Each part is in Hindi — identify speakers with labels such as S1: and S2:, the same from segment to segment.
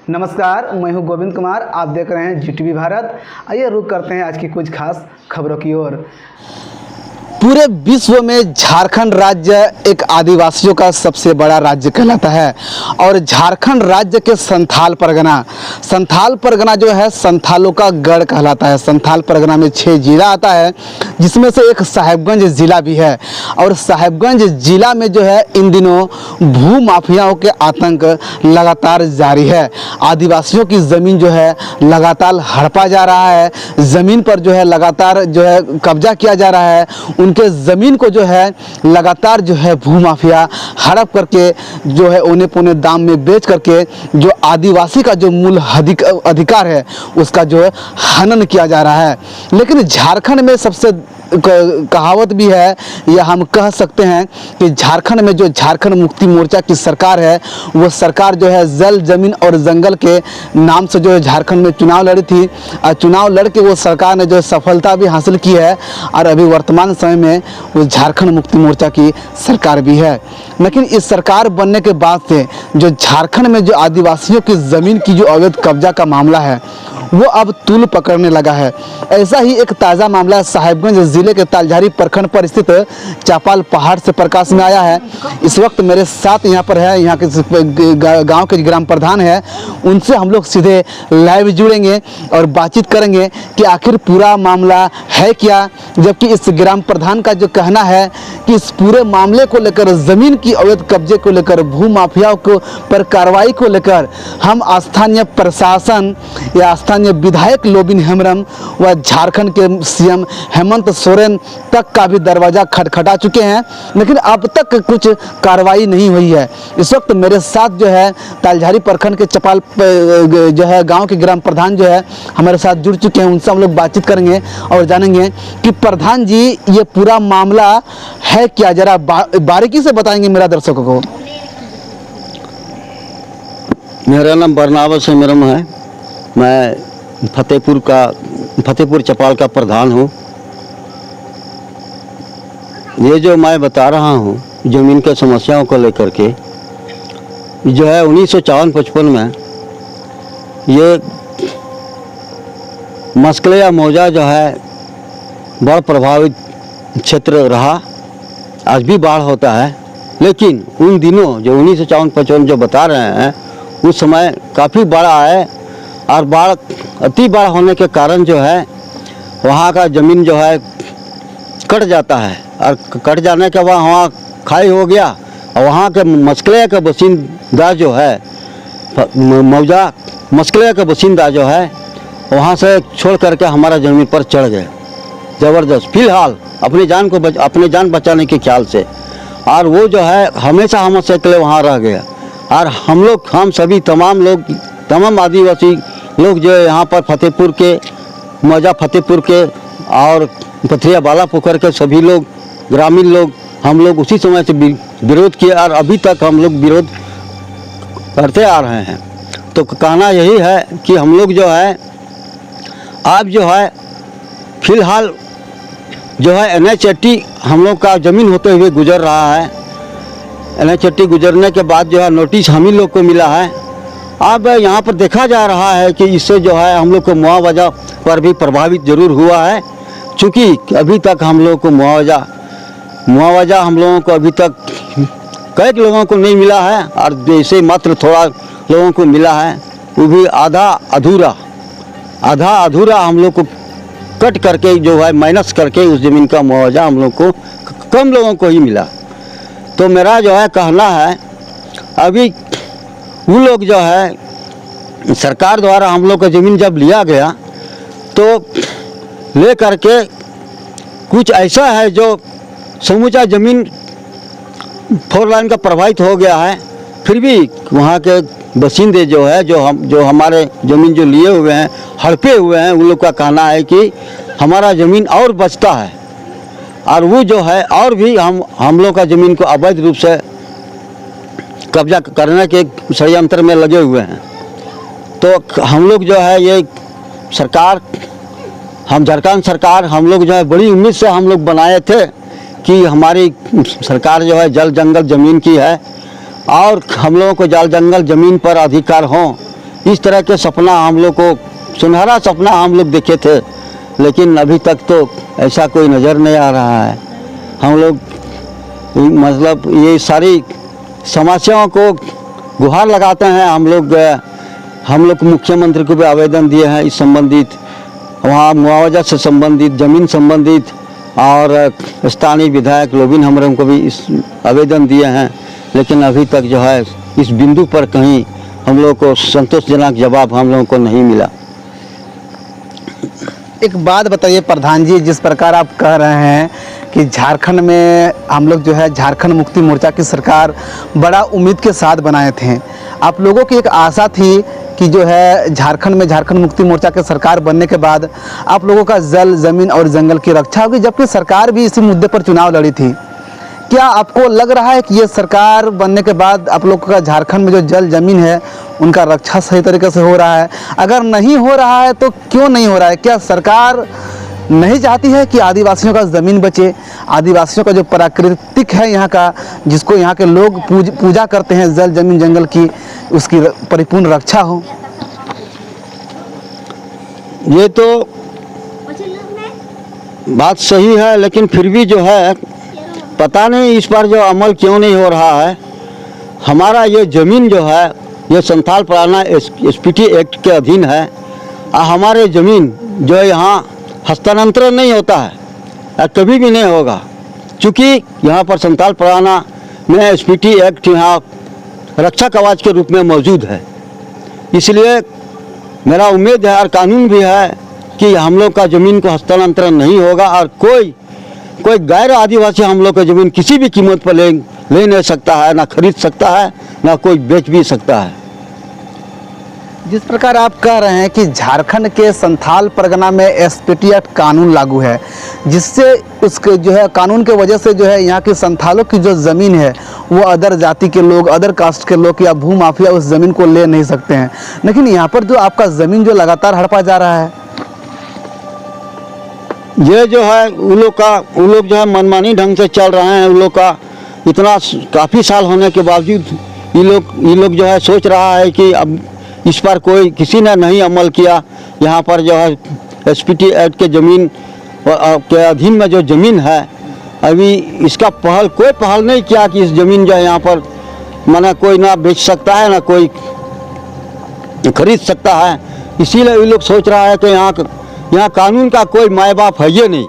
S1: नमस्कार, मैं हूं गोविंद कुमार। आप देख रहे हैं जीटीवी भारत। आइए रुक करते हैं आज की कुछ खास खबरों की ओर। पूरे विश्व में झारखंड राज्य एक आदिवासियों का सबसे बड़ा राज्य कहलाता है और झारखंड राज्य के संथाल परगना जो है संथालों का गढ़ कहलाता है। संथाल परगना में 6 जिला आता है, जिसमें से एक साहेबगंज जिला भी है। और साहेबगंज जिला में जो है इन दिनों भू माफियाओं के आतंक लगातार जारी है। आदिवासियों की ज़मीन जो है लगातार हड़पा जा रहा है, ज़मीन पर जो है लगातार जो है कब्जा किया जा रहा है। उनके ज़मीन को जो है लगातार जो है भू माफिया हड़प करके जो है औने पौने दाम में बेच करके जो आदिवासी का जो मूल अधिकार है उसका जो है हनन किया जा रहा है। लेकिन झारखंड में सबसे कहावत भी है या हम कह सकते हैं कि झारखंड में जो झारखंड मुक्ति मोर्चा की सरकार है वो सरकार जो है जल जमीन और जंगल के नाम से जो है झारखंड में चुनाव लड़ी थी और चुनाव लड़ के वो सरकार ने जो सफलता भी हासिल की है और अभी वर्तमान समय में वो झारखंड मुक्ति मोर्चा की सरकार भी है। लेकिन इस सरकार बनने के बाद से जो झारखंड में जो आदिवासियों की ज़मीन की जो अवैध कब्जा का मामला है वो अब तूल पकड़ने लगा है। ऐसा ही एक ताज़ा मामला साहेबगंज जिले के तालझारी प्रखंड पर स्थित चापाल पहाड़ से प्रकाश में आया है। इस वक्त मेरे साथ यहाँ पर है यहाँ के गांव के ग्राम प्रधान है, उनसे हम लोग सीधे लाइव जुड़ेंगे और बातचीत करेंगे कि आखिर पूरा मामला है क्या। जबकि इस ग्राम प्रधान का जो कहना है कि इस पूरे मामले को लेकर, ज़मीन की अवैध कब्जे को लेकर, भू माफियाओं को पर कार्रवाई को लेकर हम स्थानीय प्रशासन या स्थानीय विधायक लोबिन हेम्ब्रम व झारखंड के सीएम हेमंत सोरेन तक का भी दरवाज़ा खटखटा चुके हैं, लेकिन अब तक कुछ कार्रवाई नहीं हुई है। इस वक्त मेरे साथ जो है तालझारी प्रखंड के चपाल जो है गांव के ग्राम प्रधान जो है हमारे साथ जुड़ चुके हैं। उनसे हम लोग बातचीत करेंगे और जानेंगे कि प्रधान जी ये पूरा मामला है क्या, जरा बारीकी से बताएंगे मेरा दर्शकों को।
S2: मेरा नाम बरनावस हेम्ब्रम है। मैं फतेहपुर चपाल का प्रधान हूँ। ये जो मैं बता रहा हूँ ज़मीन के समस्याओं को लेकर के, जो है 1954-55 में ये मस्कले या मौजा जो है बड़ा प्रभावित क्षेत्र रहा। आज भी बाढ़ होता है, लेकिन उन दिनों जो 1954-55 जो बता रहे हैं उस समय काफ़ी बाढ़ आए और अति बाढ़ होने के कारण जो है वहाँ का ज़मीन जो है कट जाता है और कट जाने के बाद वहाँ खाई हो गया और वहाँ के मस्कले का बसिंदा जो है मौजा मस्कले का बसिंदा जो है वहाँ से छोड़ करके हमारा ज़मीन पर चढ़ गए ज़बरदस्त, फिलहाल अपनी जान बचाने के ख्याल से। और वो जो है हमेशा हमसे के लिए वहाँ रह गया। और हम सभी तमाम आदिवासी लोग जो है यहाँ पर फतेहपुर के और पथरिया बाला पोखर के सभी लोग ग्रामीण लोग हम लोग उसी समय से विरोध किए और अभी तक हम लोग विरोध करते आ रहे हैं। तो कहना यही है कि हम लोग जो है आप जो है फिलहाल जो है NH-80 हम लोग का ज़मीन होते हुए गुजर रहा है। NH-80 गुजरने के बाद जो है नोटिस हम ही लोग को मिला है। अब यहाँ पर देखा जा रहा है कि इससे जो है हम लोग को मुआवजा पर भी प्रभावित ज़रूर हुआ है, क्योंकि अभी तक हम लोग को मुआवजा हम लोगों को अभी तक कई लोगों को नहीं मिला है और जैसे मात्र थोड़ा लोगों को मिला है, वो भी आधा अधूरा हम लोग को कट करके जो है माइनस करके उस ज़मीन का मुआवजा हम लोग को कम लोगों को ही मिला। तो मेरा जो है कहना है अभी वो लोग जो है सरकार द्वारा हम लोग का ज़मीन जब लिया गया तो ले करके कुछ ऐसा है जो समूचा ज़मीन 4 लाइन का प्रभावित हो गया है। फिर भी वहाँ के बसिंदे जो है जो हमारे ज़मीन जो लिए हुए हैं हड़पे हुए हैं, उन लोग का कहना है कि हमारा ज़मीन और बचता है और वो जो है और भी हम लोग का ज़मीन को अवैध रूप से कब्जा करने के षड्यंत्र में लगे हुए हैं। तो हम लोग जो है ये सरकार झारखंड सरकार हम लोग जो है बड़ी उम्मीद से हम लोग बनाए थे कि हमारी सरकार जो है जल जंगल ज़मीन की है और हम लोगों को जल जंगल ज़मीन पर अधिकार हों, इस तरह के सपना हम लोग को, सुनहरा सपना हम लोग देखे थे, लेकिन अभी तक तो ऐसा कोई नज़र नहीं आ रहा है। हम लोग मतलब ये सारी समस्याओं को गुहार लगाते हैं। हम लोग मुख्यमंत्री को भी आवेदन दिए हैं इस संबंधित, वहाँ मुआवजा से संबंधित, ज़मीन संबंधित, और स्थानीय विधायक लोबिन हमरम को भी इस आवेदन दिए हैं, लेकिन अभी तक जो है इस बिंदु पर कहीं हम लोग को संतोषजनक जवाब हम लोगों को नहीं मिला।
S1: एक बात बताइए प्रधान जी, जिस प्रकार आप कह रहे हैं कि झारखंड में हम लोग जो है झारखंड मुक्ति मोर्चा की सरकार बड़ा उम्मीद के साथ बनाए थे, आप लोगों की एक आशा थी कि जो है झारखंड में झारखंड मुक्ति मोर्चा की सरकार बनने के बाद आप लोगों का जल, ज़मीन और जंगल की रक्षा होगी, जबकि सरकार भी इसी मुद्दे पर चुनाव लड़ी थी। क्या आपको लग रहा है कि ये सरकार बनने के बाद आप लोगों का झारखंड में जो जल, ज़मीन है उनका रक्षा सही तरीके से हो रहा है? अगर नहीं हो रहा है तो क्यों नहीं हो रहा है? क्या सरकार नहीं चाहती है कि आदिवासियों का ज़मीन बचे, आदिवासियों का जो प्राकृतिक है यहाँ का, जिसको यहाँ के लोग पूजा करते हैं, जल, ज़मीन, जंगल की, उसकी परिपूर्ण रक्षा हो?
S2: ये तो बात सही है, लेकिन फिर भी जो है पता नहीं इस पर जो अमल क्यों नहीं हो रहा है। हमारा ये ज़मीन जो है ये संथाल पराना एसपीटी एक्ट के अधीन है, और हमारे ज़मीन जो है यहाँ हस्तांतरण नहीं होता है और कभी भी नहीं होगा, क्योंकि यहाँ पर संथाल पराना में एसपीटी एक्ट यहाँ रक्षा कवच के रूप में मौजूद है। इसलिए मेरा उम्मीद है और कानून भी है कि हम लोग का ज़मीन को हस्तांतरण नहीं होगा, और कोई गैर आदिवासी हम लोग का ज़मीन किसी भी कीमत पर ले नहीं सकता है, ना खरीद सकता है, ना कोई बेच भी सकता है।
S1: जिस प्रकार आप कह रहे हैं कि झारखंड के संथाल परगना में एसपीटी एक्ट कानून लागू है, जिससे उसके जो है कानून के वजह से जो है यहाँ के संथालों की जो ज़मीन है वो अदर जाति के लोग, अदर कास्ट के लोग या भूमाफिया उस ज़मीन को ले नहीं सकते हैं, लेकिन यहाँ पर जो आपका ज़मीन जो लगातार हड़पा जा रहा है,
S2: ये जो है उन लोग जो है मनमानी ढंग से चल रहे हैं। उन लोग का इतना काफ़ी साल होने के बावजूद ये लोग जो है सोच रहा है कि अब इस पर कोई किसी ने नहीं अमल किया। यहाँ पर जो है एसपीटी एक्ट के ज़मीन के अधीन में जो ज़मीन है, अभी इसका कोई पहल नहीं किया कि इस ज़मीन जो है यहाँ पर माना कोई ना बेच सकता है, ना कोई खरीद सकता है। इसीलिए ये लोग सोच रहा है कि यहाँ कानून का कोई माए बाप है ये नहीं।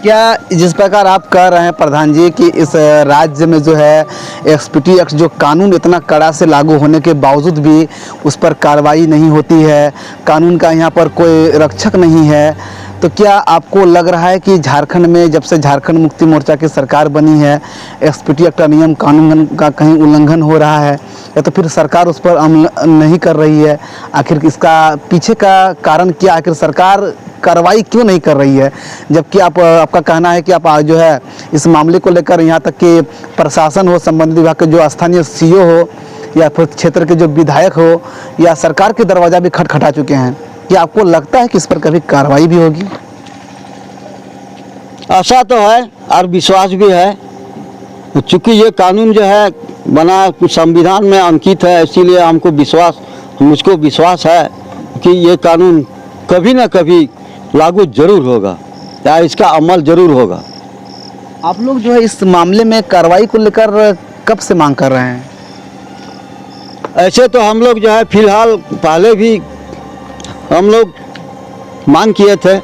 S1: क्या जिस प्रकार आप कह रहे हैं प्रधान जी कि इस राज्य में जो है एसपीटी एक्ट जो कानून इतना कड़ा से लागू होने के बावजूद भी उस पर कार्रवाई नहीं होती है, कानून का यहाँ पर कोई रक्षक नहीं है, तो क्या आपको लग रहा है कि झारखंड में जब से झारखंड मुक्ति मोर्चा की सरकार बनी है एसपीटी एक्ट का नियम कानून का कहीं उल्लंघन हो रहा है, या तो फिर सरकार उस पर अमल नहीं कर रही है? आखिर इसका पीछे का कारण क्या? आखिर सरकार कार्रवाई क्यों नहीं कर रही है, जबकि आपका कहना है कि आप जो है इस मामले को लेकर यहाँ तक कि प्रशासन हो, संबंधित विभाग के जो स्थानीय सीओ हो या फिर क्षेत्र के जो विधायक हो या सरकार के दरवाजा भी खटखटा चुके हैं? क्या आपको लगता है कि इस पर कभी कार्रवाई भी होगी?
S2: आशा तो है और विश्वास भी है, चूँकि ये कानून जो है बना संविधान में अंकित है, इसीलिए मुझको विश्वास है कि ये कानून कभी ना कभी लागू जरूर होगा या इसका अमल जरूर होगा।
S1: आप लोग जो है इस मामले में कार्रवाई को लेकर कब से मांग कर रहे हैं?
S2: ऐसे तो हम लोग जो है फिलहाल पहले भी हम लोग मांग किए थे,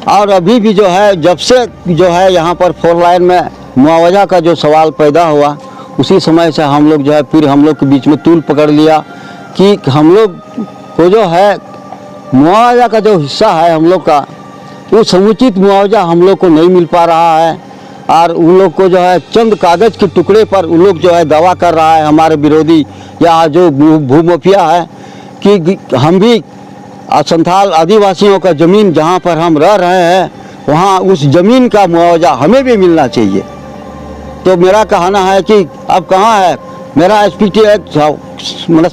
S2: और अभी भी जो है जब से जो है यहाँ पर 4 लाइन में मुआवजा का जो सवाल पैदा हुआ, उसी समय से हम लोग जो है फिर हम लोग के बीच में तूल पकड़ लिया कि हम लोग को जो है मुआवजा का जो हिस्सा है हम लोग का, वो समुचित मुआवजा हम लोग को नहीं मिल पा रहा है, और उन लोग को जो है चंद कागज़ के टुकड़े पर उन लोग जो है दावा कर रहा है हमारे विरोधी या जो भूमाफिया है कि हम भी संथाल आदिवासियों का ज़मीन जहाँ पर हम रह रहे हैं वहाँ उस ज़मीन का मुआवजा हमें भी मिलना चाहिए। तो मेरा कहना है कि अब कहाँ है मेरा एसपीटी एक्ट, मतलब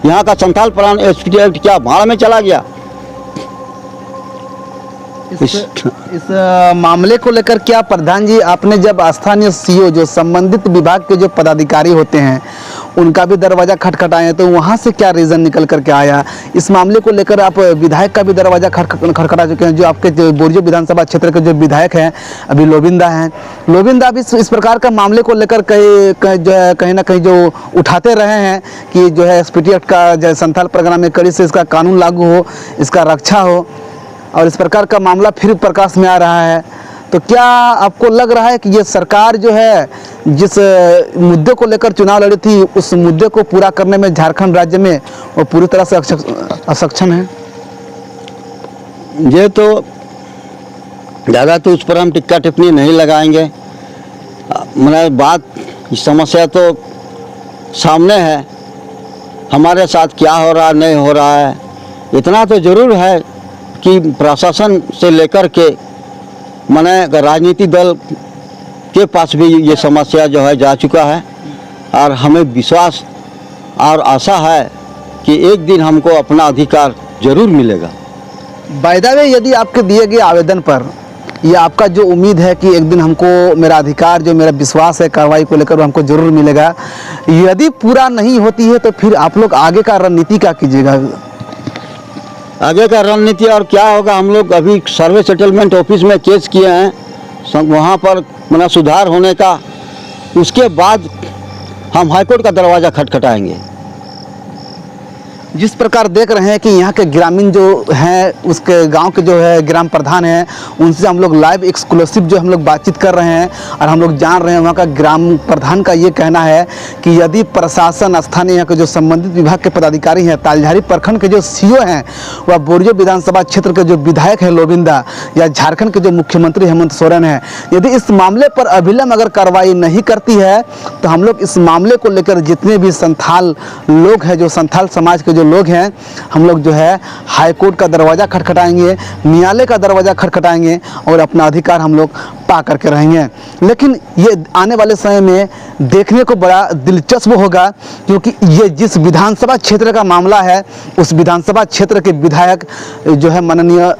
S2: यहाँ का संथाल प्राण एसपीटी एक्ट क्या भाड़ में चला गया?
S1: इस मामले को लेकर क्या प्रधान जी आपने जब स्थानीय सीओ जो संबंधित विभाग के जो पदाधिकारी होते हैं उनका भी दरवाज़ा खटखटाए हैं, तो वहाँ से क्या रीज़न निकल करके आया? इस मामले को लेकर आप विधायक का भी दरवाज़ा खटखटा चुके हैं। जो आपके जो बोरियो विधानसभा क्षेत्र के जो विधायक हैं अभी लोबिंदा हैं, लोबिंदा भी इस प्रकार का मामले को लेकर कहीं ना कहीं जो उठाते रहे हैं कि जो है एसपीटी एक्ट का जो संथाल परगना में कड़ी से इसका कानून लागू हो, इसका रक्षा हो, और इस प्रकार का मामला फिर प्रकाश में आ रहा है। तो क्या आपको लग रहा है कि ये सरकार जो है जिस मुद्दे को लेकर चुनाव लड़ी थी, उस मुद्दे को पूरा करने में झारखंड राज्य में वो पूरी तरह से असक्षम है?
S2: ये तो ज़्यादा तो उस पर हम टिक्का टिप्पणी नहीं लगाएंगे। मैंने बात समस्या तो सामने है, हमारे साथ क्या हो रहा नहीं हो रहा है। इतना तो ज़रूर है कि प्रशासन से लेकर के मैंने राजनीतिक दल के पास भी ये समस्या जो है जा चुका है, और हमें विश्वास और आशा है कि एक दिन हमको अपना अधिकार ज़रूर मिलेगा।
S1: बाय द वे, यदि आपके दिए गए आवेदन पर या आपका जो उम्मीद है कि एक दिन हमको मेरा अधिकार, जो मेरा विश्वास है कार्रवाई को लेकर, वो हमको ज़रूर मिलेगा, यदि पूरा नहीं होती है तो फिर आप लोग आगे का रणनीति क्या कीजिएगा?
S2: आगे का रणनीति और क्या होगा, हम लोग अभी सर्वे सेटलमेंट ऑफिस में केस किए हैं, वहाँ पर मतलब सुधार होने का, उसके बाद हम हाईकोर्ट का दरवाज़ा खटखटाएंगे।
S1: जिस प्रकार देख रहे हैं कि यहाँ के ग्रामीण जो हैं, उसके गांव के जो है ग्राम प्रधान हैं, उनसे हम लोग लाइव एक्सक्लूसिव जो हम लोग बातचीत कर रहे हैं, और हम लोग जान रहे हैं वहाँ का ग्राम प्रधान का ये कहना है कि यदि प्रशासन, स्थानीय यहाँ के जो संबंधित विभाग के पदाधिकारी हैं, तालझारी प्रखंड के जो सीओ हैं, वह बोरियो विधानसभा क्षेत्र के जो विधायक हैं लोबिंदा, या झारखंड के जो मुख्यमंत्री हेमंत सोरेन हैं, यदि इस मामले पर अविलंब अगर कार्रवाई नहीं करती है तो हम लोग इस मामले को लेकर जितने भी संथाल लोग हैं, जो संथाल समाज के जो लोग हैं, हम लोग जो है हाई कोर्ट का दरवाज़ा खटखटाएंगे, न्यायालय का दरवाज़ा खटखटाएंगे, और अपना अधिकार हम लोग पा करके रहेंगे। लेकिन ये आने वाले समय में देखने को बड़ा दिलचस्प होगा, क्योंकि ये जिस विधानसभा क्षेत्र का मामला है, उस विधानसभा क्षेत्र के विधायक जो है माननीय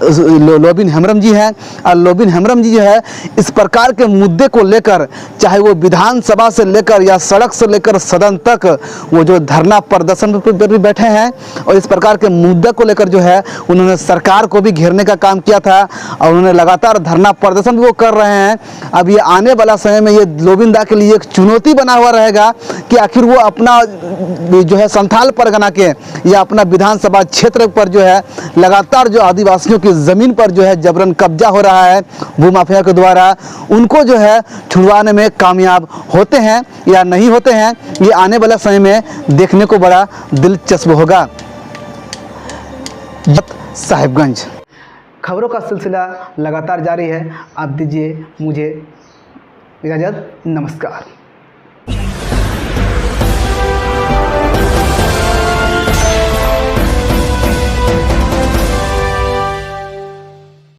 S1: लोबिन हेम्ब्रम जी हैं, और लोबिन हेम्ब्रम जी जो है इस प्रकार के मुद्दे को लेकर, चाहे वो विधानसभा से लेकर या सड़क से लेकर सदन तक, वो जो धरना प्रदर्शन पर भी बैठे हैं, और इस प्रकार के मुद्दे को लेकर जो है उन्होंने सरकार को भी घेरने का काम किया था, और उन्होंने लगातार धरना प्रदर्शन भी वो कर रहे हैं। अब ये आने वाला समय में ये लोबिंदा के लिए एक चुनौती बना हुआ रहेगा कि आखिर वो अपना जो है संथाल परगना के या अपना विधानसभा क्षेत्र पर जो है लगातार जो आदिवासियों की ज़मीन पर जो है जबरन कब्जा हो रहा है भूमाफिया के द्वारा, उनको जो है छुड़वाने में कामयाब होते हैं या नहीं होते हैं, ये आने वाला समय में देखने को बड़ा दिलचस्प होगा। साहिबगंज खबरों का सिलसिला लगातार जारी है। आप दीजिए मुझे इजाज़त। नमस्कार।